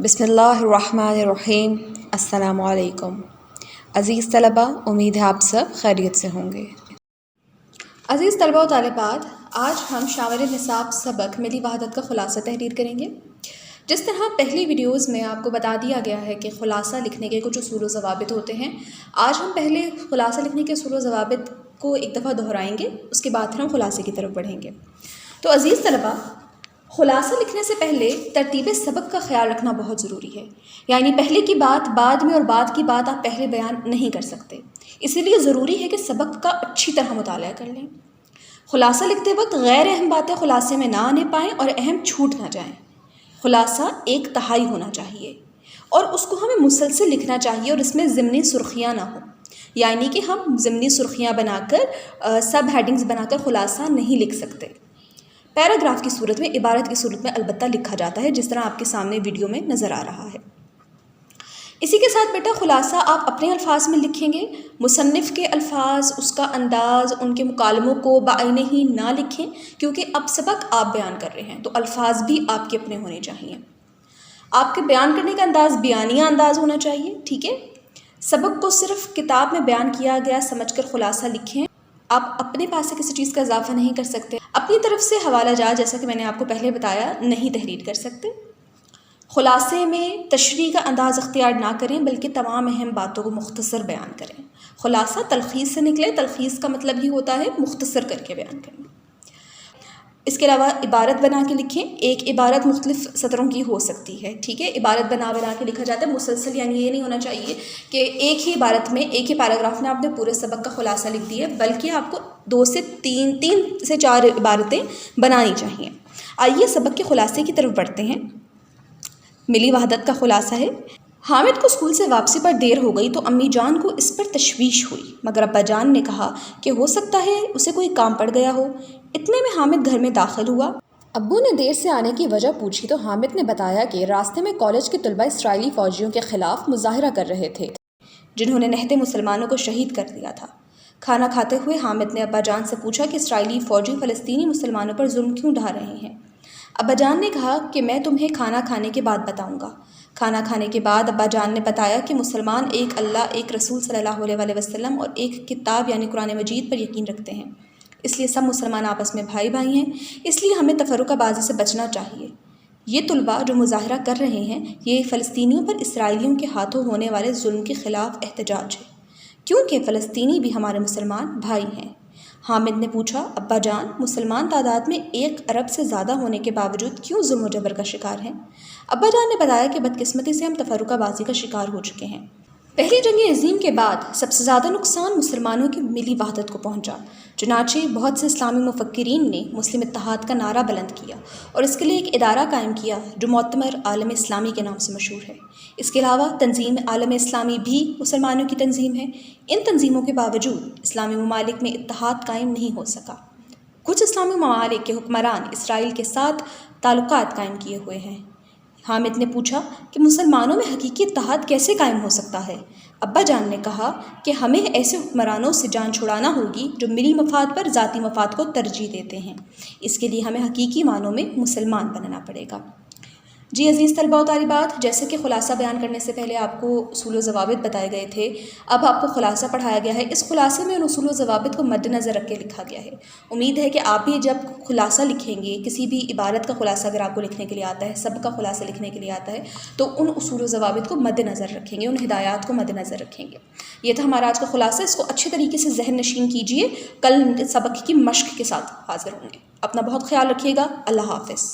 بسم اللہ الرحمن الرحیم۔ السلام علیکم عزیز طلباء، امید ہے آپ سب خیریت سے ہوں گے۔ عزیز طلباء و طالبات، آج ہم شامل نصاب سبق ملی وحدت کا خلاصہ تحریر کریں گے۔ جس طرح پہلی ویڈیوز میں آپ کو بتا دیا گیا ہے کہ خلاصہ لکھنے کے کچھ اصول و ضوابط ہوتے ہیں، آج ہم پہلے خلاصہ لکھنے کے اصول و ضوابط کو ایک دفعہ دہرائیں گے، اس کے بعد پھر ہم خلاصے کی طرف بڑھیں گے۔ تو عزیز طلباء، خلاصہ لکھنے سے پہلے ترتیب سبق کا خیال رکھنا بہت ضروری ہے، یعنی پہلے کی بات بعد میں اور بعد کی بات آپ پہلے بیان نہیں کر سکتے، اسی لیے ضروری ہے کہ سبق کا اچھی طرح مطالعہ کر لیں۔ خلاصہ لکھتے وقت غیر اہم باتیں خلاصے میں نہ آنے پائیں اور اہم چھوٹ نہ جائیں۔ خلاصہ ایک تہائی ہونا چاہیے اور اس کو ہمیں مسلسل لکھنا چاہیے اور اس میں ضمنی سرخیاں نہ ہوں، یعنی کہ ہم ضمنی سرخیاں بنا کر سب ہیڈنگز بنا کر خلاصہ نہیں لکھ سکتے۔ پیراگراف کی صورت میں، عبارت کی صورت میں البتہ لکھا جاتا ہے، جس طرح آپ کے سامنے ویڈیو میں نظر آ رہا ہے۔ اسی کے ساتھ بیٹا خلاصہ آپ اپنے الفاظ میں لکھیں گے، مصنف کے الفاظ، اس کا انداز، ان کے مکالموں کو بعینہ ہی نہ لکھیں، کیونکہ اب سبق آپ بیان کر رہے ہیں تو الفاظ بھی آپ کے اپنے ہونے چاہیے۔ آپ کے بیان کرنے کا انداز بیانیہ انداز ہونا چاہیے، ٹھیک ہے؟ سبق کو صرف کتاب میں بیان کیا گیا سمجھ کر خلاصہ لکھیں، آپ اپنے پاس سے کسی چیز کا اضافہ نہیں کر سکتے، اپنی طرف سے حوالہ جات جیسا کہ میں نے آپ کو پہلے بتایا نہیں تحریر کر سکتے۔ خلاصے میں تشریح کا انداز اختیار نہ کریں بلکہ تمام اہم باتوں کو مختصر بیان کریں۔ خلاصہ تلخیص سے نکلے، تلخیص کا مطلب ہی ہوتا ہے مختصر کر کے بیان کرنا۔ اس کے علاوہ عبارت بنا کے لکھیں، ایک عبارت مختلف سطروں کی ہو سکتی ہے، ٹھیک ہے؟ عبارت بنا کے لکھا جاتا ہے مسلسل، یعنی یہ نہیں ہونا چاہیے کہ ایک ہی عبارت میں، ایک ہی پیراگراف میں آپ نے پورے سبق کا خلاصہ لکھ دیا، بلکہ آپ کو 2 سے 3 سے 4 عبارتیں بنانی چاہیے۔ آئیے سبق کے خلاصے کی طرف بڑھتے ہیں۔ ملی وحدت کا خلاصہ ہے، حامد کو اسکول سے واپسی پر دیر ہو گئی تو امی جان کو اس پر تشویش ہوئی، مگر ابا جان نے کہا کہ ہو سکتا ہے اسے کوئی کام پڑ گیا ہو۔ اتنے میں حامد گھر میں داخل ہوا۔ ابو نے دیر سے آنے کی وجہ پوچھی تو حامد نے بتایا کہ راستے میں کالج کے طلباء اسرائیلی فوجیوں کے خلاف مظاہرہ کر رہے تھے جنہوں نے نہتے مسلمانوں کو شہید کر دیا تھا۔ کھانا کھاتے ہوئے حامد نے ابا جان سے پوچھا کہ اسرائیلی فوجی فلسطینی مسلمانوں پر ظلم کیوں ڈھا رہے ہیں۔ ابا جان نے کہا کہ میں تمہیں کھانا کھانے کے بعد بتاؤں گا۔ کھانا کھانے کے بعد ابا جان نے بتایا کہ مسلمان ایک اللہ، ایک رسول صلی اللہ علیہ وسلم اور ایک کتاب یعنی قرآن مجید پر یقین رکھتے ہیں، اس لیے سب مسلمان آپس میں بھائی بھائی ہیں، اس لیے ہمیں تفرقہ بازی سے بچنا چاہیے۔ یہ طلباء جو مظاہرہ کر رہے ہیں یہ فلسطینیوں پر اسرائیلیوں کے ہاتھوں ہونے والے ظلم کے خلاف احتجاج ہے، کیونکہ فلسطینی بھی ہمارے مسلمان بھائی ہیں۔ حامد نے پوچھا، ابا جان مسلمان تعداد میں 1 ارب سے زیادہ ہونے کے باوجود کیوں ظلم و جبر کا شکار ہیں؟ ابا جان نے بتایا کہ بدقسمتی سے ہم تفرقہ بازی کا شکار ہو چکے ہیں۔ پہلی جنگ عظیم کے بعد سب سے زیادہ نقصان مسلمانوں کی ملی وحدت کو پہنچا، چنانچہ بہت سے اسلامی مفکرین نے مسلم اتحاد کا نعرہ بلند کیا اور اس کے لیے ایک ادارہ قائم کیا جو معتمر عالم اسلامی کے نام سے مشہور ہے۔ اس کے علاوہ تنظیم عالم اسلامی بھی مسلمانوں کی تنظیم ہے۔ ان تنظیموں کے باوجود اسلامی ممالک میں اتحاد قائم نہیں ہو سکا۔ کچھ اسلامی ممالک کے حکمران اسرائیل کے ساتھ تعلقات قائم کیے ہوئے ہیں۔ حامد نے پوچھا کہ مسلمانوں میں حقیقی اتحاد کیسے قائم ہو سکتا ہے؟ ابا جان نے کہا کہ ہمیں ایسے حکمرانوں سے جان چھڑانا ہوگی جو ملی مفاد پر ذاتی مفاد کو ترجیح دیتے ہیں، اس کے لیے ہمیں حقیقی معنوں میں مسلمان بننا پڑے گا۔ جی عزیز طلباء و طالبات، جیسے کہ خلاصہ بیان کرنے سے پہلے آپ کو اصول و ضوابط بتائے گئے تھے، اب آپ کو خلاصہ پڑھایا گیا ہے۔ اس خلاصے میں ان اصول و ضوابط کو مد نظر رکھ کے لکھا گیا ہے۔ امید ہے کہ آپ بھی جب خلاصہ لکھیں گے، کسی بھی عبارت کا خلاصہ اگر آپ کو لکھنے کے لیے آتا ہے، سب کا خلاصہ لکھنے کے لیے آتا ہے، تو ان اصول و ضوابط کو مد نظر رکھیں گے، ان ہدایات کو مد نظر رکھیں گے۔ یہ تھا ہمارا آج کا خلاصہ، اس کو اچھے طریقے سے ذہن نشین کیجیے، کل سبق کی مشق کے ساتھ حاضر ہوں گے۔ اپنا بہت خیال رکھیے گا، اللہ حافظ۔